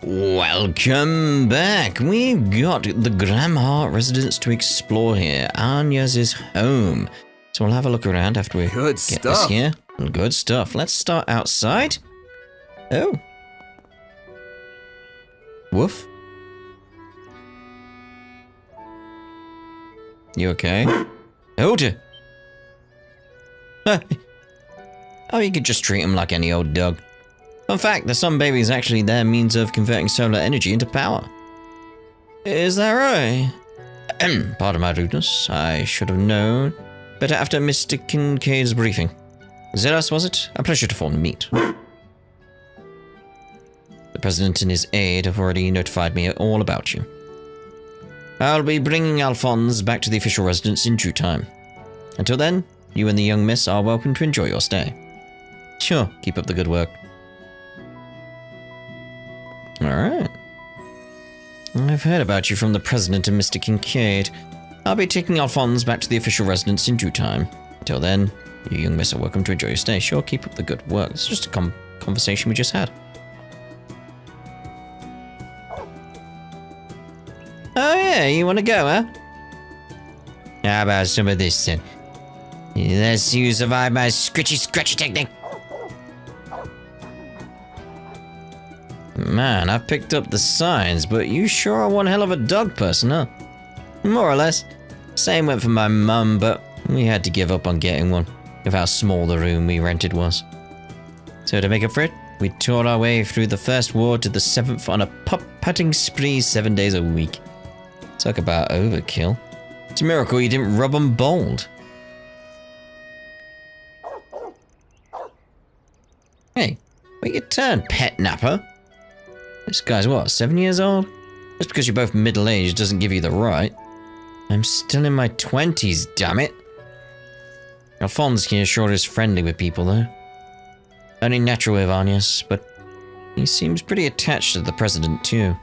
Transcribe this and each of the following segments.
Welcome back. We've got the Gramhart residence to explore here. Agnés' home. So we'll have a look around after we get this here. Good stuff. Let's start outside. Oh. Woof. You okay? Oh dear. Oh, you could just treat him like any old dog. In fact, the sun baby is actually their means of converting solar energy into power. Is that right? Pardon my rudeness. I should have known better after Mr. Kincaid's briefing. Zeros, was it? A pleasure to formally meet. The President and his aide have already notified me all about you. I'll be bringing Alphonse back to the official residence in due time. Until then, you and the young miss are welcome to enjoy your stay. Sure, keep up the good work. Alright. I've heard about you from the President and Mr. Kincaid. I'll be taking Alphonse back to the official residence in due time. Until then, you young miss are welcome to enjoy your stay. Sure, keep up the good work. It's just a conversation we just had. Oh yeah, you want to go, huh? How about some of this then? Let's see you survive my scratchy technique. Man, I've picked up the signs, but you sure are one hell of a dog person, huh? More or less. Same went for my mum, but we had to give up on getting one, of how small the room we rented was. So to make up for it, we toured our way through the first ward to the 7th on a putt-putting spree 7 days a week. Talk about overkill. It's a miracle you didn't rub 'em bald. Hey, wait your turn, pet napper. This guy's what, 7 years old? Just because you're both middle-aged doesn't give you the right. I'm still in my 20s, damn it. Alphonse here sure is friendly with people, though. Only natural with Agnés, but he seems pretty attached to the President, too.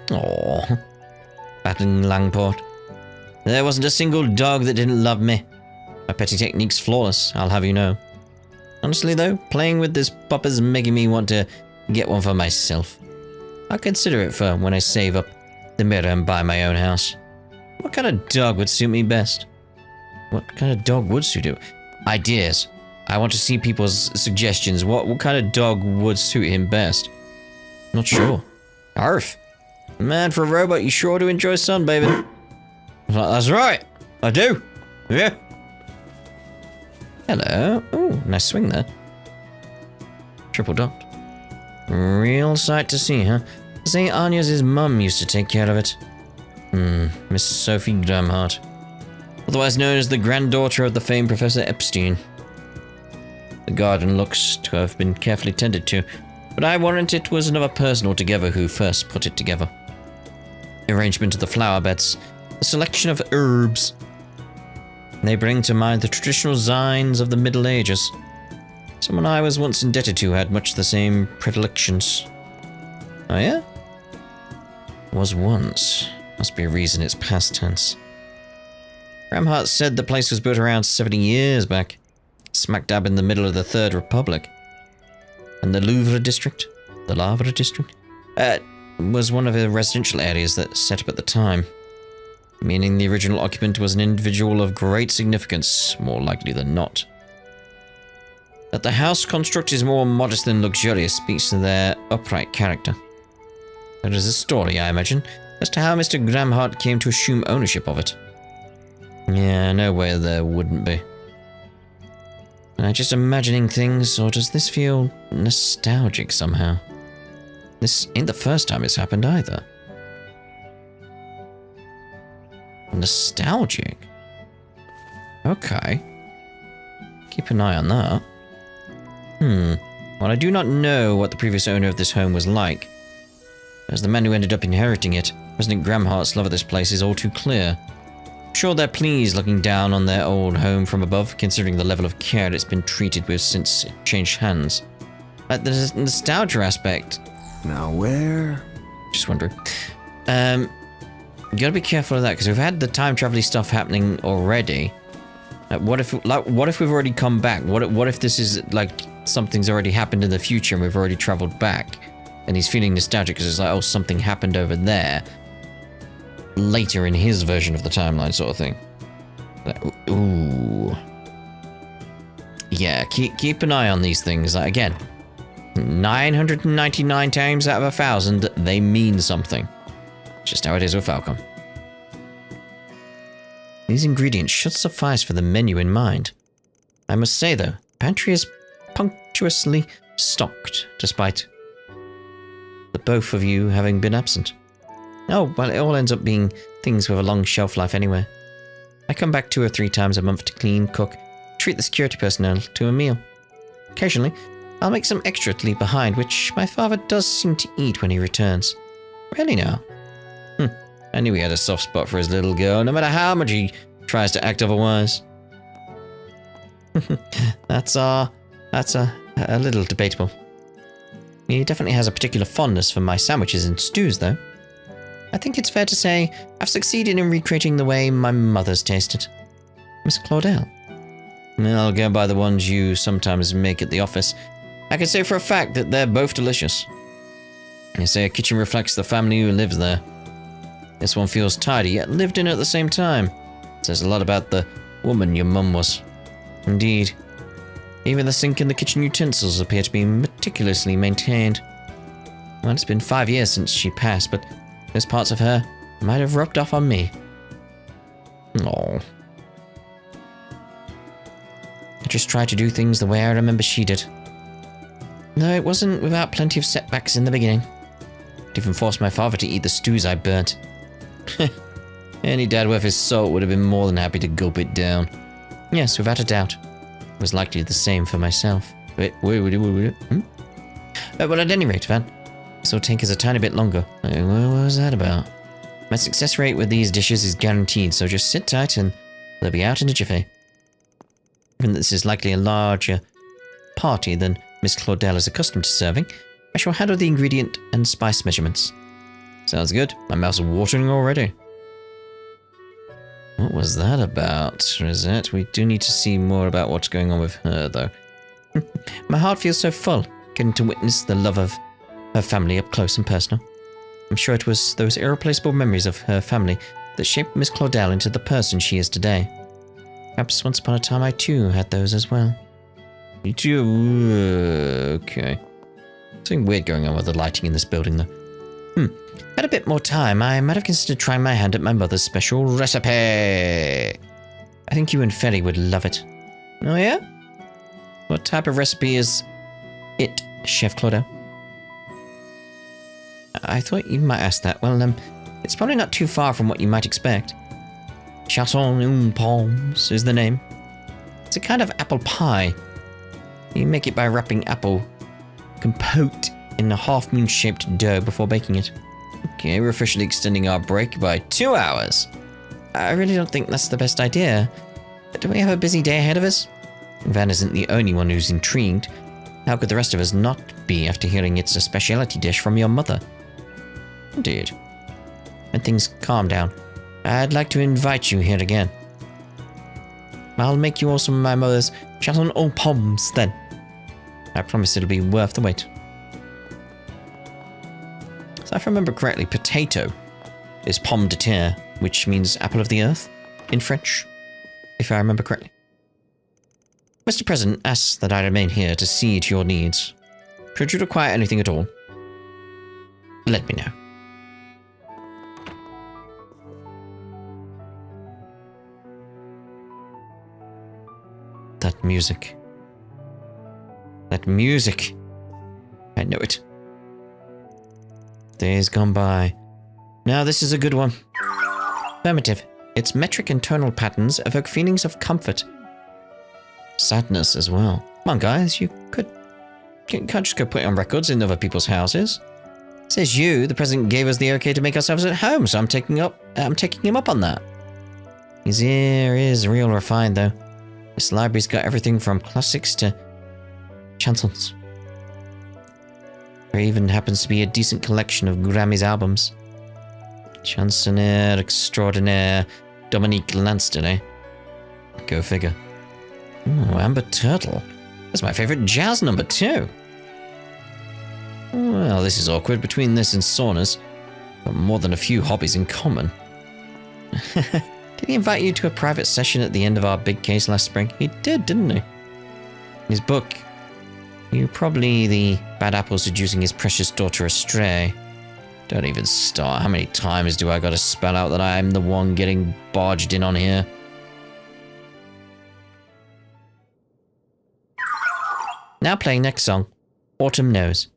Aww. Battling Langport. There wasn't a single dog that didn't love me. My petting technique's flawless, I'll have you know. Honestly though, playing with this pup is making me want to get one for myself. I'll consider it for when I save up the mirror and buy my own house. What kind of dog would suit me best? What kind of dog would suit you? Ideas. I want to see people's suggestions. What kind of dog would suit him best? Not sure. Arf. Man, for a robot, you sure do enjoy sunbathing. That's right. I do. Yeah. Hello. Oh, nice swing there. Triple dot. Real sight to see, huh? Say Agnés' mum used to take care of it. Miss Sophie Gramhart. Otherwise known as the granddaughter of the famed Professor Epstein. The garden looks to have been carefully tended to, but I warrant it was another person altogether who first put it together. The arrangement of the flower beds, the selection of herbs. They bring to mind the traditional signs of the Middle Ages. Someone I was once indebted to had much the same predilections. Oh yeah? Was once. Must be a reason it's past tense. Gramhart said the place was built around 70 years back. Smack dab in the middle of the Third Republic. And the Louvre district? The Lavra district? Was one of the residential areas that set up at the time. Meaning the original occupant was an individual of great significance, more likely than not. That the house construct is more modest than luxurious speaks to their upright character. There is a story, I imagine, as to how Mr. Gramhart came to assume ownership of it. Yeah, no way there wouldn't be. Am I just imagining things, or does this feel nostalgic somehow? This ain't the first time it's happened either. Nostalgic? Okay. Keep an eye on that. While I do not know what the previous owner of this home was like, as the man who ended up inheriting it, President Gramhart's love of this place is all too clear. I'm sure they're pleased looking down on their old home from above, considering the level of care it's been treated with since it changed hands. Like the nostalgia aspect. Now where? Just wondering. You gotta be careful of that, because we've had the time traveling stuff happening already. What if we've already come back? What if this is like something's already happened in the future and we've already traveled back. And he's feeling nostalgic because it's like, oh, something happened over there. Later in his version of the timeline sort of thing. Like, ooh. Yeah, keep an eye on these things. Like, again, 999 times out of 1,000, they mean something. Just how it is with Falcom. These ingredients should suffice for the menu in mind. I must say, though, pantry is punctuously stocked, despite the both of you having been absent. Oh, well, it all ends up being things with a long shelf life anyway. I come back 2 or 3 times a month to clean, cook, treat the security personnel to a meal. Occasionally, I'll make some extra to leave behind, which my father does seem to eat when he returns. Really now? I knew he had a soft spot for his little girl, no matter how much he tries to act otherwise. That's a little debatable. He definitely has a particular fondness for my sandwiches and stews, though. I think it's fair to say I've succeeded in recreating the way my mother's tasted. Miss Claudel? I'll go by the ones you sometimes make at the office. I can say for a fact that they're both delicious. They say a kitchen reflects the family who lives there. This one feels tidy, yet lived in at the same time. It says a lot about the woman your mum was. Indeed. Even the sink and the kitchen utensils appear to be meticulously maintained. Well, it's been 5 years since she passed, but those parts of her might have rubbed off on me. Oh. I just tried to do things the way I remember she did. No, it wasn't without plenty of setbacks in the beginning. It even forced my father to eat the stews I burnt. Any dad worth his salt would have been more than happy to gulp it down. Yes, without a doubt. It was likely the same for myself. But at any rate, Van, this will take us a tiny bit longer. What was that about? My success rate with these dishes is guaranteed, so just sit tight and they'll be out in a jiffy. Given that this is likely a larger party than Miss Claudel is accustomed to serving, I shall handle the ingredient and spice measurements. Sounds good. My mouth's watering already. What was that about, Rosette? We do need to see more about what's going on with her, though. My heart feels so full, getting to witness the love of her family up close and personal. I'm sure it was those irreplaceable memories of her family that shaped Miss Claudel into the person she is today. Perhaps once upon a time I too had those as well. You too? Okay. Something weird going on with the lighting in this building, though. Had a bit more time, I might have considered trying my hand at my mother's special recipe. I think you and Ferry would love it. Oh yeah? What type of recipe is it, Chef Claude? I thought you might ask that. Well, it's probably not too far from what you might expect. Chaton aux pommes is the name. It's a kind of apple pie. You make it by wrapping apple compote in a half-moon-shaped dough before baking it. Okay, we're officially extending our break by 2 hours. I really don't think that's the best idea. But do we have a busy day ahead of us? Van isn't the only one who's intrigued. How could the rest of us not be after hearing it's a specialty dish from your mother? Indeed. When things calm down, I'd like to invite you here again. I'll make you all some of my mother's chaton aux pommes then. I promise it'll be worth the wait. So if I remember correctly, potato is pomme de terre, which means apple of the earth in French, if I remember correctly. Mr. President asks that I remain here to see to your needs. Should you require anything at all, let me know. That music. That music. I know it. Days gone by. Now this is a good one. Affirmative. Its metric and tonal patterns evoke feelings of comfort. Sadness as well. Come on, guys. You can't just go put it on records in other people's houses. Says you, the president gave us the okay to make ourselves at home, so I'm taking him up on that. His ear is real refined, though. This library's got everything from classics to chansons. There even happens to be a decent collection of Grammy's albums. Chansonnier extraordinaire Dominique Lanston, eh? Go figure. Oh, Amber Turtle. That's my favorite jazz number too. Well, this is awkward. Between this and saunas, got more than a few hobbies in common. Did he invite you to a private session at the end of our big case last spring? He did, didn't he? His book, "You Probably the Bad Apple Seducing His Precious Daughter Astray." Don't even start. How many times do I gotta spell out that I'm the one getting barged in on here? Now playing next song, Autumn Knows.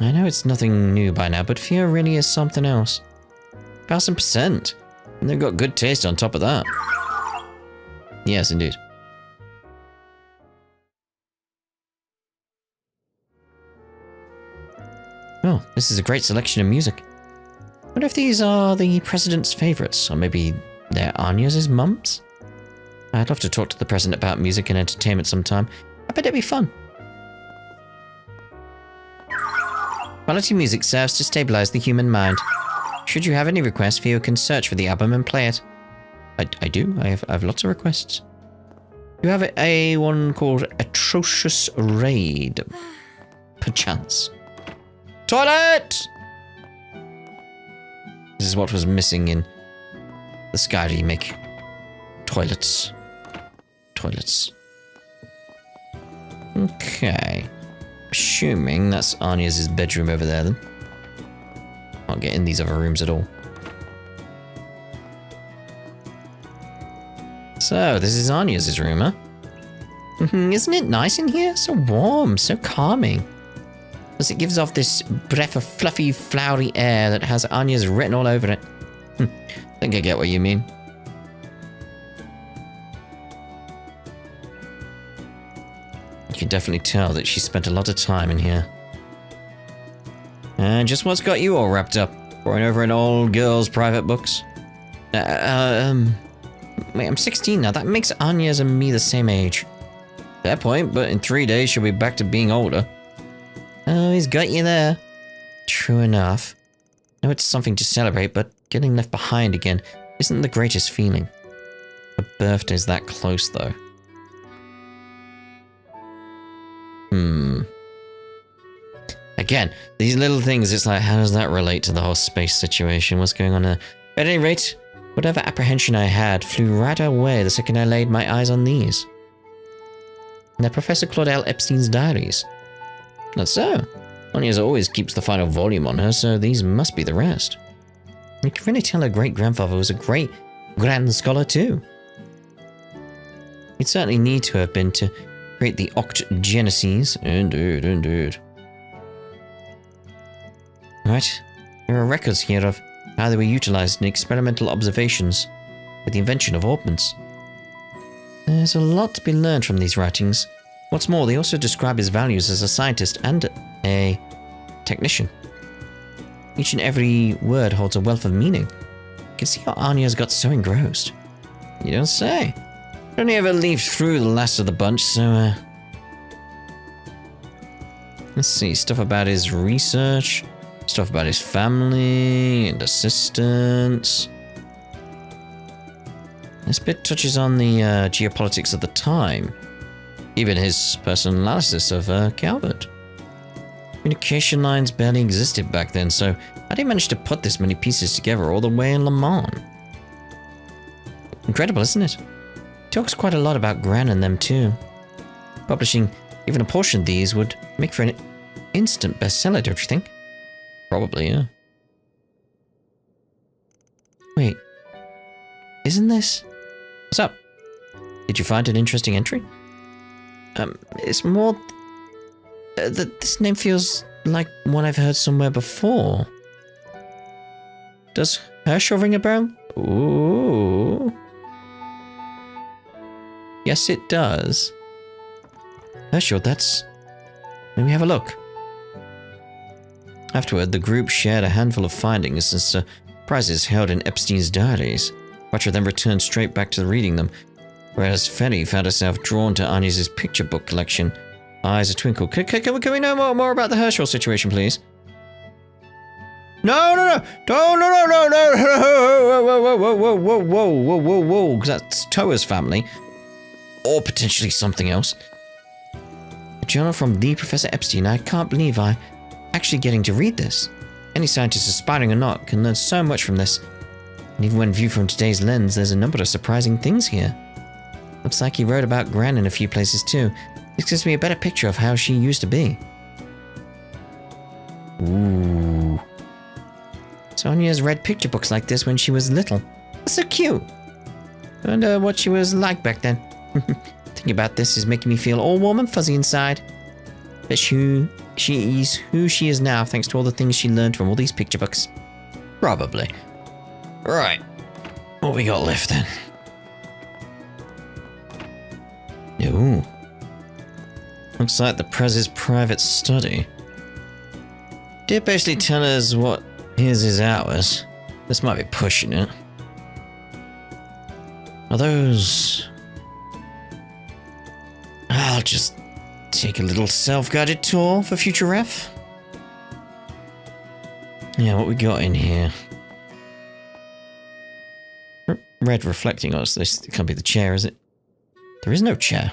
I know it's nothing new by now, but Fio really is something else. 1000%. And they've got good taste on top of that. Yes, indeed. Oh, this is a great selection of music. What if these are the president's favorites? Or maybe they're Agnes' mums? I'd love to talk to the president about music and entertainment sometime. I bet it'd be fun. Quality music serves to stabilize the human mind. Should you have any requests, Fio can search for the album and play it. I do. I have lots of requests. You have a one called Atrocious Raid. Perchance. Toilet! This is what was missing in the Sky remake. Toilets. Toilets. Okay. Assuming that's Agnes' bedroom over there then. Can't get in these other rooms at all. So, this is Agnes' room, huh? Isn't it nice in here? So warm, so calming. Plus it gives off this breath of fluffy, flowery air that has Agnes written all over it. Think I get what you mean. You can definitely tell that she spent a lot of time in here. And just what's got you all wrapped up? Poring over an old girl's private books? Wait, I'm 16 now. That makes Agnes and me the same age. Fair point, but in 3 days she'll be back to being older. Oh, he's got you there. True enough. I know it's something to celebrate, but getting left behind again isn't the greatest feeling. Her birthday's that close, though. Again, these little things, it's like, how does that relate to the whole space situation? What's going on there? At any rate, whatever apprehension I had flew right away the second I laid my eyes on these. And they're Professor Claudel Epstein's diaries. That's so. Agnes always keeps the final volume on her, so these must be the rest. You can really tell her great-grandfather was a great grand scholar too. He'd certainly need to have been to create the Octogenesis. Indeed, indeed. Right, there are records here of how they were utilized in experimental observations with the invention of orbments. There's a lot to be learned from these writings. What's more, they also describe his values as a scientist and a technician. Each and every word holds a wealth of meaning. You can see how Agnes got so engrossed. You don't say. I only ever leafed through the last of the bunch, so let's see, stuff about his research, stuff about his family and assistants. This bit touches on the geopolitics of the time. Even his personal analysis of Calvert. Communication lines barely existed back then, so how did he manage to put this many pieces together all the way in Le Mans? Incredible, isn't it? He talks quite a lot about Gran and them too. Publishing even a portion of these would make for an instant bestseller, don't you think? Probably, yeah. Wait. Isn't this... What's up? Did you find an interesting entry? It's more... this name feels like one I've heard somewhere before. Does Herschel ring a bell? Ooh. Yes, it does. Herschel, that's... Let me have a look. Afterward, the group shared a handful of findings and surprises held in Epstein's diaries. Butcher then returned straight back to reading them, whereas Fenny found herself drawn to Agnes' picture book collection. Eyes a twinkle. Can we know more about the Herschel situation, please? No, no, no! No, no, no, no, no! Whoa, whoa, whoa, whoa, whoa, whoa, whoa, whoa, whoa! Because that's Toa's family. Or potentially something else. A journal from the Professor Epstein. I can't believe I'm actually getting to read this. Any scientist, aspiring or not, can learn so much from this. And even when viewed from today's lens, there's a number of surprising things here. Looks like he wrote about Gran in a few places too. This gives me a better picture of how she used to be. Ooh. Sonia's read picture books like this when she was little. That's so cute. I wonder what she was like back then. Thinking about this is making me feel all warm and fuzzy inside. But she is who she is now thanks to all the things she learned from all these picture books. Probably. Right. What we got left then? Ooh. Looks like the Prez's private study. Did basically tell us what his is ours. This might be pushing it. Are those... I'll just take a little self-guided tour for future ref. Yeah, what we got in here? Red reflecting on us. This can't be the chair, is it? There is no chair.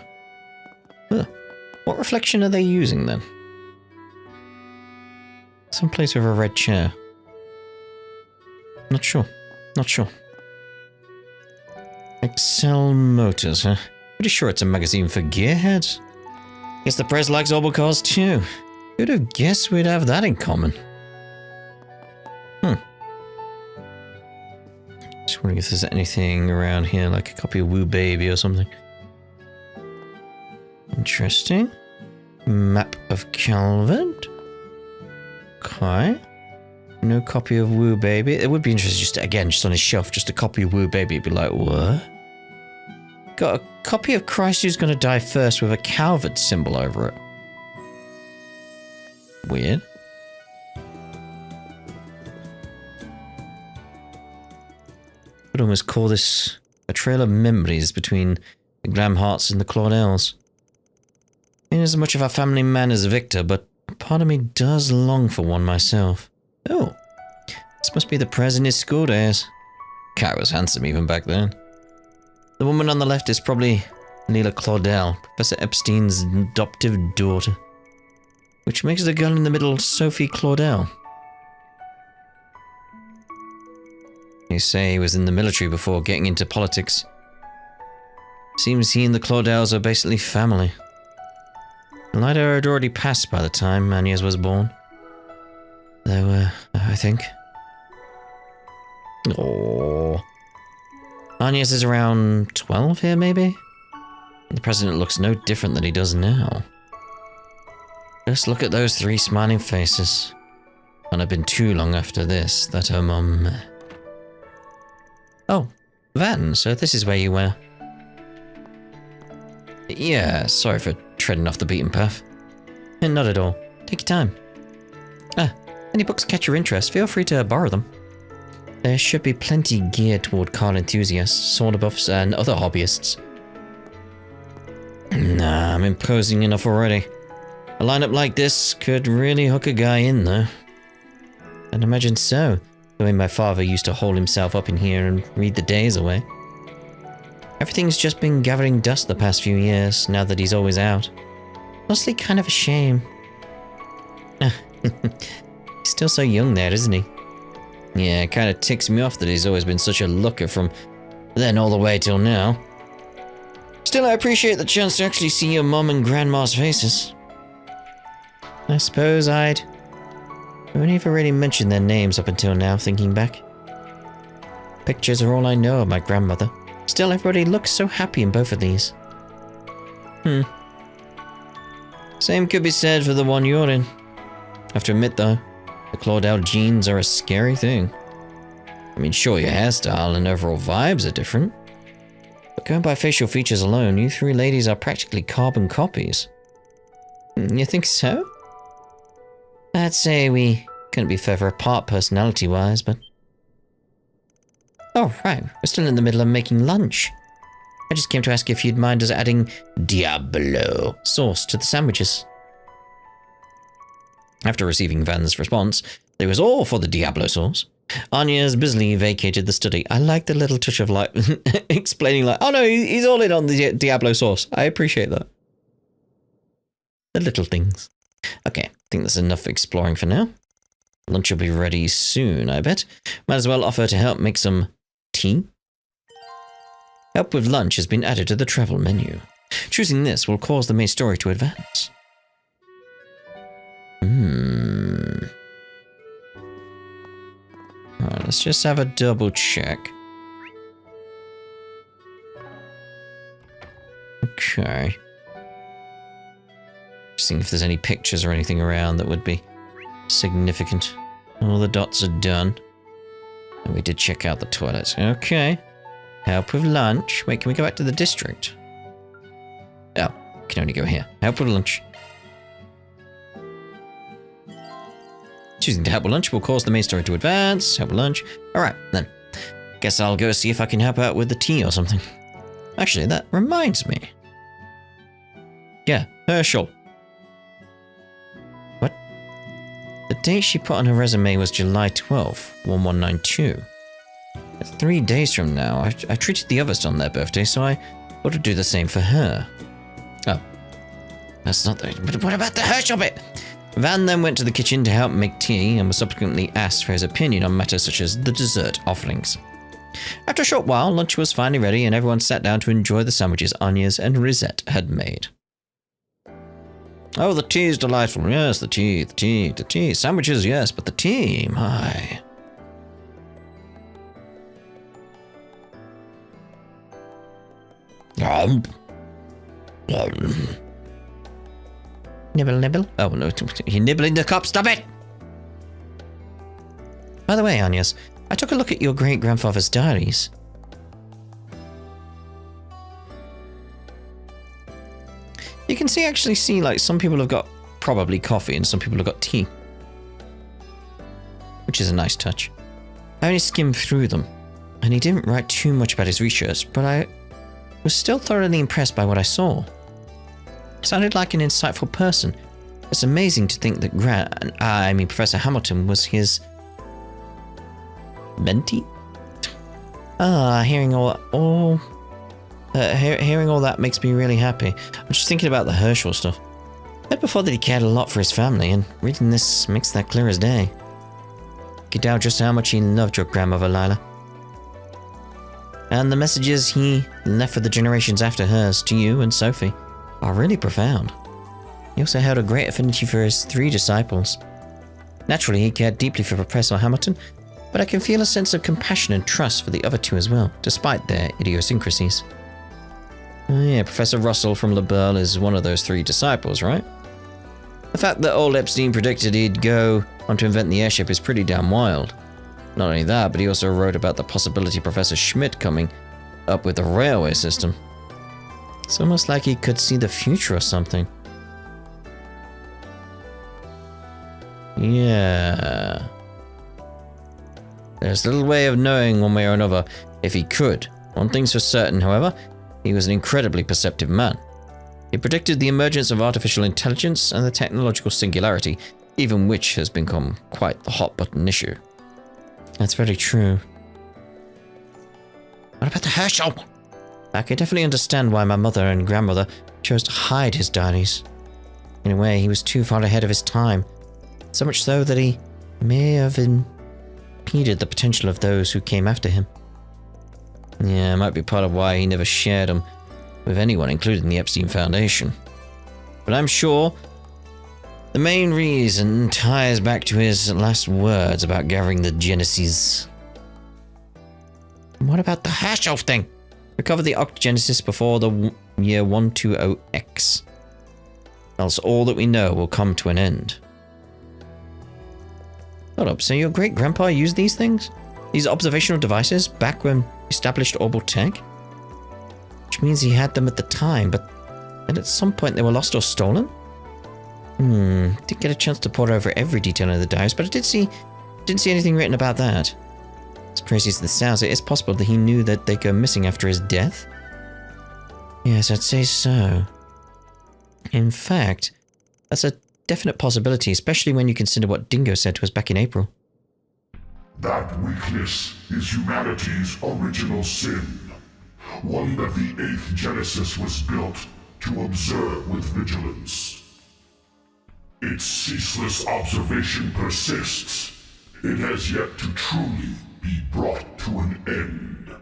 Huh. What reflection are they using then? Some place with a red chair. Not sure. Not sure. Excel Motors, huh? Pretty sure it's a magazine for gearheads. Guess the Prez likes orbal cars too. Who'd have guessed we'd have that in common? Just wondering if there's anything around here, like a copy of Woo Baby or something. Interesting. Map of Calvert. Okay. No copy of Woo Baby. It would be interesting just, again, just on his shelf, just a copy of Woo Baby. It'd be like, what? Got a copy of Christ Who's Gonna Die First with a Calvert symbol over it. Weird. I'd almost call this a trail of memories between the Glamharts and the Claudels. Ain't as much of a family man as Victor, but part of me does long for one myself. Oh, this must be the Prez in his school days. Guy was handsome even back then. The woman on the left is probably Leela Claudel, Professor Epstein's adoptive daughter. Which makes the girl in the middle Sophie Claudel. You say he was in the military before getting into politics. Seems he and the Claudels are basically family. Lyda had already passed by the time Agnés was born. Though, I think. Oh. Agnés is around 12 here, maybe? The president looks no different than he does now. Just look at those three smiling faces. Can't have been too long after this that her mum... Oh, Van, so this is where you were. Yeah, sorry for treading off the beaten path. Not at all. Take your time. Any books catch your interest, feel free to borrow them. There should be plenty geared toward car enthusiasts, sauna buffs, and other hobbyists. Nah, I'm imposing enough already. A lineup like this could really hook a guy in, though. I'd imagine so. The way my father used to hole himself up in here and read the days away. Everything's just been gathering dust the past few years, now that he's always out. Mostly kind of a shame. He's still so young there, isn't he? Yeah, it kind of ticks me off that he's always been such a looker from then all the way till now. Still, I appreciate the chance to actually see your mum and grandma's faces. I suppose I'd only ever really mentioned their names up until now, thinking back. Pictures are all I know of my grandmother. Still, everybody looks so happy in both of these. Same could be said for the one you're in. Have to admit, though, the Claudel genes are a scary thing. I mean, sure, your hairstyle and overall vibes are different. But going by facial features alone, you three ladies are practically carbon copies. You think so? I'd say we couldn't be further apart personality-wise, but... Oh, right. We're still in the middle of making lunch. I just came to ask if you'd mind us adding Diablo sauce to the sandwiches. After receiving Van's response, It was all for the Diablo sauce. Agnés busily vacated the study. I like the little touch of like explaining like, oh no, he's all in on the Diablo sauce. I appreciate that. The little things. Okay, I think that's enough exploring for now. Lunch will be ready soon, I bet. Might as well offer to help make some tea. Help with lunch has been added to the travel menu. Choosing this will cause the main story to advance. Alright, let's just have a double check. Okay. Just seeing if there's any pictures or anything around that would be significant. All the dots are done. And we did check out the toilets. Okay. Help with lunch. Wait, can we go back to the district? Oh, can only go here. Help with lunch. Choosing to help with lunch will cause the main story to advance. Help with lunch. Alright, then. Guess I'll go see if I can help out with the tea or something. Actually, that reminds me. Yeah, Herschel. What? The date she put on her resume was July 12th, 1192. That's 3 days from now. I treated the others on their birthday, so I ought to do the same for her. Oh. That's not the... But what about the Herschel bit? Van then went to the kitchen to help make tea and was subsequently asked for his opinion on matters such as the dessert offerings. After a short while, lunch was finally ready and everyone sat down to enjoy the sandwiches Agnés and Rosette had made. Oh, the tea is delightful. Yes, the tea. Sandwiches, yes, but the tea, my... Nibble, nibble. Oh, no, you're nibbling the cup. Stop it! By the way, Agnés, I took a look at your great-grandfather's diaries. You can actually see, like, some people have got probably coffee and some people have got tea. Which is a nice touch. I only skimmed through them, and he didn't write too much about his research, but I was still thoroughly impressed by what I saw. Sounded like an insightful person. It's amazing to think that Professor Hamilton was his mentee? Hearing all that makes me really happy. I'm just thinking about the Herschel stuff. I said before that he cared a lot for his family, and reading this makes that clear as day. You can doubt just how much he loved your grandmother, Lila. And the messages he left for the generations after hers to you and Sophie are really profound. He also held a great affinity for his 3 disciples. Naturally, he cared deeply for Professor Hamilton, but I can feel a sense of compassion and trust for the other 2 as well, despite their idiosyncrasies. Oh yeah, Professor Russell from LaBelle is one of those 3 disciples, right? The fact that old Epstein predicted he'd go on to invent the airship is pretty damn wild. Not only that, but he also wrote about the possibility of Professor Schmidt coming up with the railway system. It's almost like he could see the future or something. Yeah. There's little way of knowing one way or another if he could. One thing's for certain, however, he was an incredibly perceptive man. He predicted the emergence of artificial intelligence and the technological singularity, even which has become quite the hot-button issue. That's very true. What about the Herschel? I can definitely understand why my mother and grandmother chose to hide his diaries. In a way, he was too far ahead of his time. So much so that he may have impeded the potential of those who came after him. Yeah, it might be part of why he never shared them with anyone, including the Epstein Foundation. But I'm sure the main reason ties back to his last words about gathering the Genesis. What about the Herschel thing? Recover the Octogenesis before the year 120X. Else all that we know will come to an end. Hold up, so your great-grandpa used these things? These observational devices back when he established orbital tech? Which means he had them at the time, but then at some point they were lost or stolen? Didn't get a chance to pore over every detail in the diaries, but I didn't see anything written about that. As crazy as this sounds, it is possible that he knew that they'd go missing after his death. Yes, I'd say so. In fact, that's a definite possibility, especially when you consider what Dingo said to us back in April. That weakness is humanity's original sin. One that the 8th Genesis was built to observe with vigilance. Its ceaseless observation persists. It has yet to truly be brought to an end.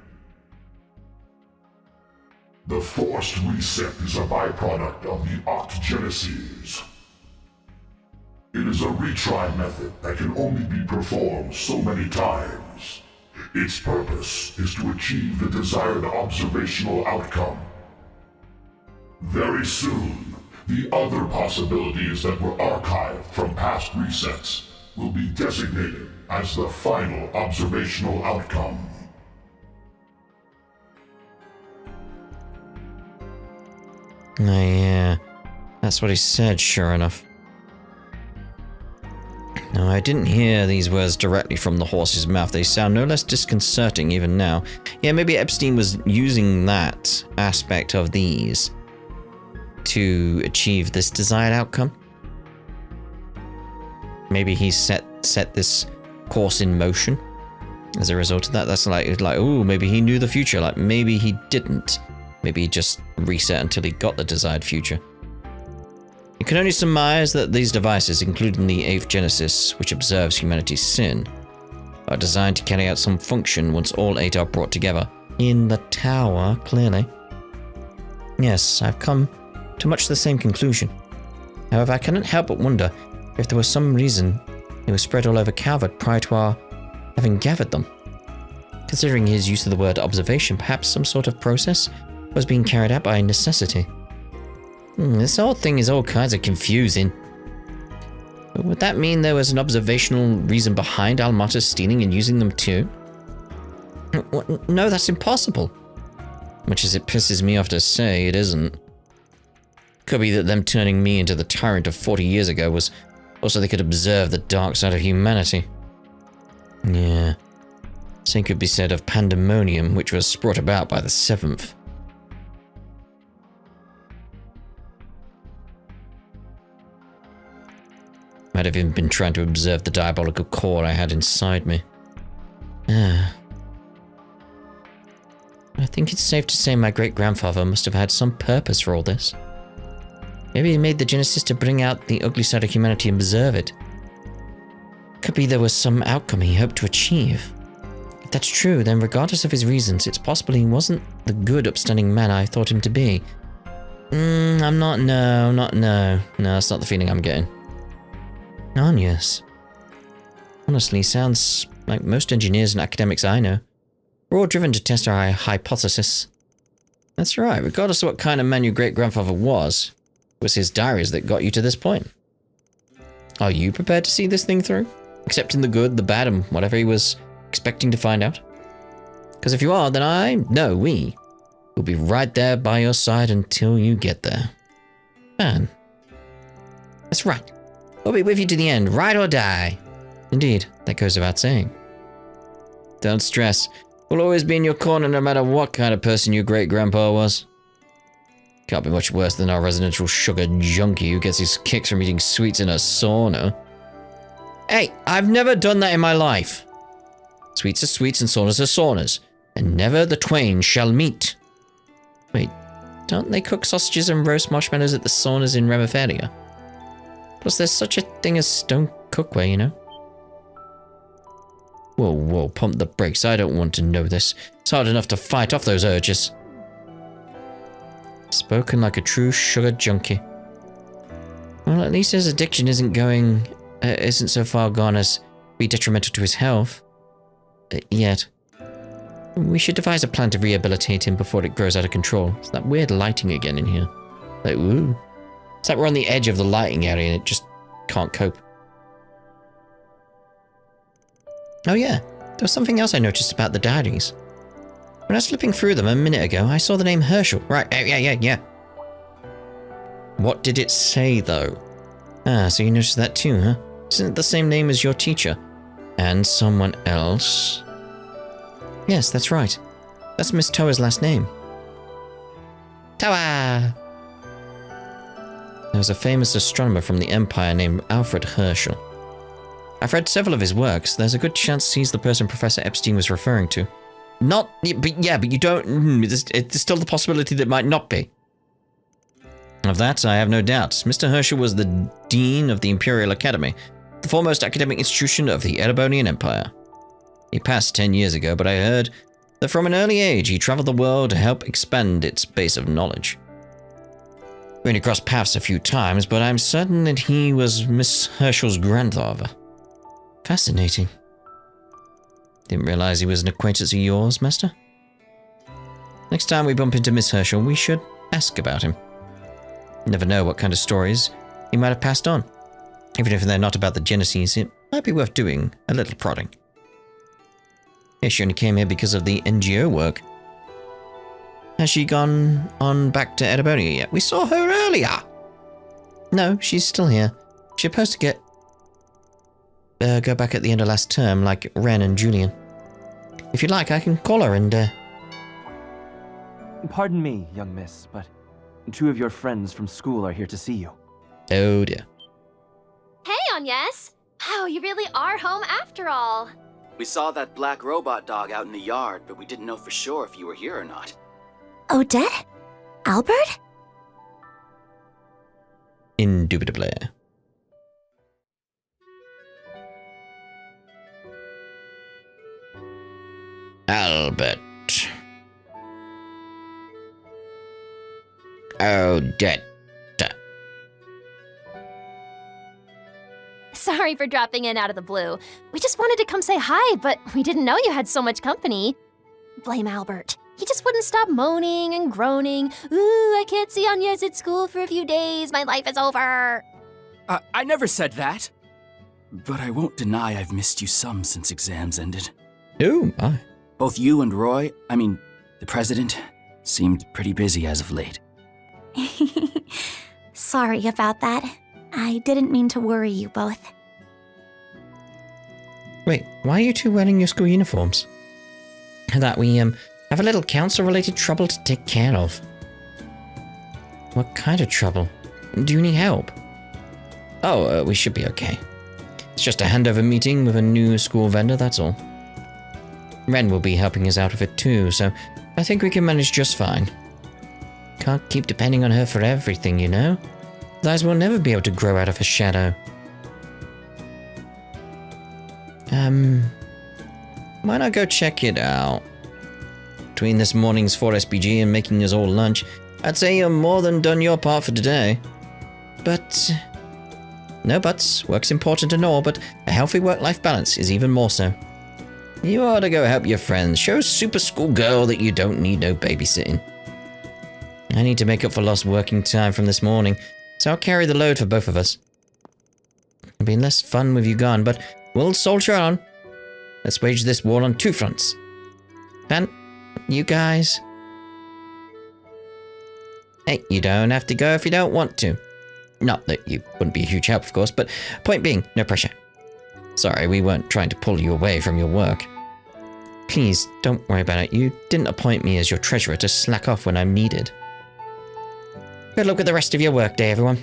The forced reset is a byproduct of the octogeneses. It is a retry method that can only be performed so many times. Its purpose is to achieve the desired observational outcome. Very soon, the other possibilities that were archived from past resets will be designated as the final observational outcome. Yeah, that's what he said, sure enough. No, I didn't hear these words directly from the horse's mouth. They sound no less disconcerting even now. Yeah, maybe Epstein was using that aspect of these to achieve this desired outcome. Maybe he set this course in motion as a result of that. That's like, oh, maybe he knew the future. Like, maybe he didn't. Maybe he just reset until he got the desired future. You can only surmise that these devices, including the 8th Genesis, which observes humanity's sin, are designed to carry out some function once all 8 are brought together. In the tower, clearly. Yes, I've come to much the same conclusion. However, I cannot help but wonder if there was some reason they were spread all over Calvert prior to our having gathered them. Considering his use of the word observation, perhaps some sort of process was being carried out by necessity. This whole thing is all kinds of confusing. But would that mean there was an observational reason behind Almata stealing and using them too? No, that's impossible. Much as it pisses me off to say, it isn't. Could be that them turning me into the tyrant of 40 years ago was also they could observe the dark side of humanity. Yeah. Same could be said of pandemonium, which was brought about by the 7th. Might have even been trying to observe the diabolical core I had inside me. I think it's safe to say my great-grandfather must have had some purpose for all this. Maybe he made the Genesis to bring out the ugly side of humanity and observe it. Could be there was some outcome he hoped to achieve. If that's true, then regardless of his reasons, it's possible he wasn't the good, upstanding man I thought him to be. No, that's not the feeling I'm getting. Agnés. Honestly, sounds like most engineers and academics I know. We're all driven to test our hypothesis. That's right, regardless of what kind of man your great-grandfather was, it was his diaries that got you to this point. Are you prepared to see this thing through? Accepting the good, the bad, and whatever he was expecting to find out? Because if you are, then we will be right there by your side until you get there. Man. That's right. We'll be with you to the end, ride or die. Indeed, that goes without saying. Don't stress. We'll always be in your corner no matter what kind of person your great-grandpa was. Can't be much worse than our residential sugar junkie who gets his kicks from eating sweets in a sauna. Hey, I've never done that in my life. Sweets are sweets and saunas are saunas, and never the twain shall meet. Wait, don't they cook sausages and roast marshmallows at the saunas in Remiferia? Plus, there's such a thing as stone cookware, you know? Whoa, pump the brakes. I don't want to know this. It's hard enough to fight off those urges. Spoken like a true sugar junkie. Well, at least his addiction isn't so far gone as to be detrimental to his health. Yet. We should devise a plan to rehabilitate him before it grows out of control. It's that weird lighting again in here. Like, ooh. It's like we're on the edge of the lighting area and it just can't cope. Oh yeah, there was something else I noticed about the diaries. When I was flipping through them a minute ago, I saw the name Herschel. Right, yeah. What did it say, though? Ah, so you noticed that too, huh? Isn't it the same name as your teacher? And someone else? Yes, that's right. That's Miss Toa's last name. Toa! There was a famous astronomer from the Empire named Alfred Herschel. I've read several of his works. There's a good chance he's the person Professor Epstein was referring to. But you don't... It's still the possibility that it might not be. Of that, I have no doubts. Mr. Herschel was the Dean of the Imperial Academy, the foremost academic institution of the Erebonian Empire. He passed 10 years ago, but I heard that from an early age he traveled the world to help expand its base of knowledge. We only crossed paths a few times, but I'm certain that he was Miss Herschel's grandfather. Fascinating. Didn't realize he was an acquaintance of yours, Master? Next time we bump into Miss Herschel, we should ask about him. Never know what kind of stories he might have passed on. Even if they're not about the Genesis, it might be worth doing a little prodding. Yeah, she only came here because of the NGO work. Has she gone on back to Erebonia yet? We saw her earlier! No, she's still here. She's supposed to go back at the end of last term, like Ren and Julian. If you'd like, I can call her and, Pardon me, young miss, but 2 of your friends from school are here to see you. Oh dear. Hey, Agnés! Wow, you really are home after all. We saw that black robot dog out in the yard, but we didn't know for sure if you were here or not. Odette? Albert? Indubitably. Albert. Odette. Sorry for dropping in out of the blue. We just wanted to come say hi, but we didn't know you had so much company. Blame Albert. He just wouldn't stop moaning and groaning. Ooh, I can't see Agnés at school for a few days. My life is over. I never said that. But I won't deny I've missed you some since exams ended. Oh, my. Both you and Roy, the president, seemed pretty busy as of late. Sorry about that. I didn't mean to worry you both. Wait, why are you two wearing your school uniforms? That we, have a little council-related trouble to take care of. What kind of trouble? Do you need help? Oh, we should be okay. It's just a handover meeting with a new school vendor, that's all. Ren will be helping us out with it too, so I think we can manage just fine. Can't keep depending on her for everything, you know? Otherwise we'll never be able to grow out of her shadow. Why not go check it out? Between this morning's 4SBG and making us all lunch, I'd say you're more than done your part for today. But... no buts. Work's important and all, but a healthy work-life balance is even more so. You ought to go help your friends. Show Super School Girl that you don't need no babysitting. I need to make up for lost working time from this morning, so I'll carry the load for both of us. It'll be less fun with you gone, but we'll soldier on. Let's wage this war on 2 fronts. And you guys... hey, you don't have to go if you don't want to. Not that you wouldn't be a huge help, of course, but point being, no pressure. Sorry, we weren't trying to pull you away from your work. Please, don't worry about it. You didn't appoint me as your treasurer to slack off when I'm needed. Good luck with the rest of your workday, everyone.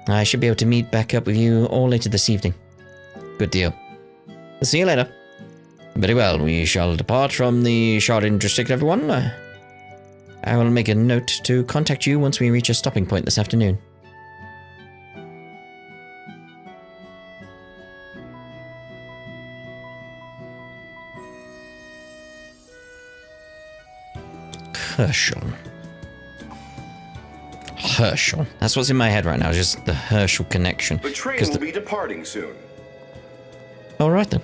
I should be able to meet back up with you all later this evening. Good deal. I'll see you later. Very well, we shall depart from the Sharding District, everyone. I will make a note to contact you once we reach a stopping point this afternoon. Herschel. Herschel. That's what's in my head right now, just the Herschel connection. The train will be departing soon. Alright then.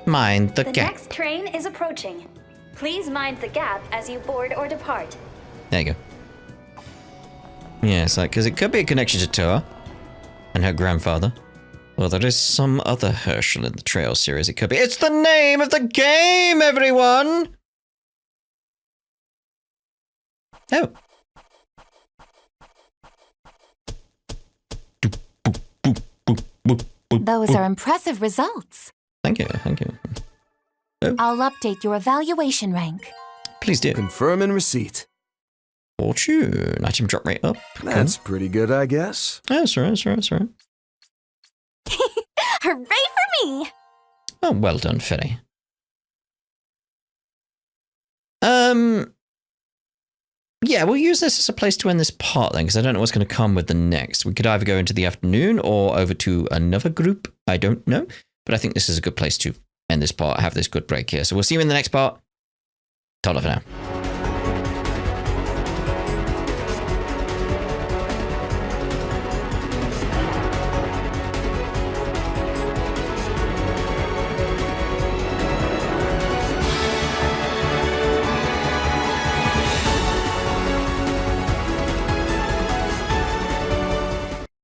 Mind the The gap. next train is approaching. Please mind the gap as you board or depart. There you go. Yeah, it's like, because it could be a connection to Toa and her grandfather. Well, there is some other Herschel in the Trail series. It could be. It's the name of the game, everyone! Oh. Those are impressive results. Thank you, thank you. I'll update your evaluation rank. Please do. Confirm and receipt. Fortune. Item drop rate up. That's pretty good, I guess. That's right, that's right, that's right. Hooray for me! Oh, well done, Fetty. Yeah, we'll use this as a place to end this part then, because I don't know what's going to come with the next. We could either go into the afternoon or over to another group. I don't know. But I think this is a good place to end this part, have this good break here. So we'll see you in the next part. Ta-da for now.